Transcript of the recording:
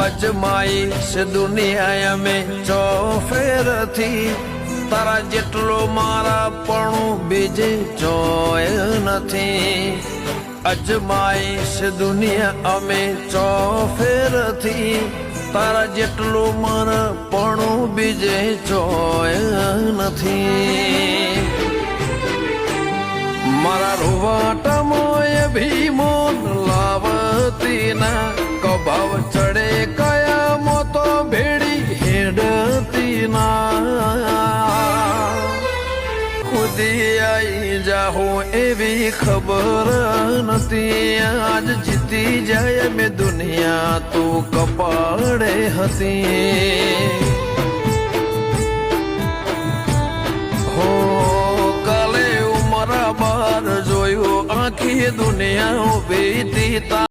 અજમાઈશ દુનિયા અમે ચોફેરથી તારા જેટલો મારા પણ બીજે જોય નથી અજમાઈશ દુનિયા અમે ચોફેરથી તારા જેટલું મારા પણ બીજે જોય નથી મારા રૂવાટામાં ભીમોન લાવતી ના કભાવ ચડે કયા તો ભેડી હેડતી ના ખુદી આઈ જાહું એવી ખબર નથી આજ જીતી જાય મેં દુનિયા તું કપાળે હતી હો કાલે ઉમરા બાર જોયું આખી દુનિયા ઉભી તી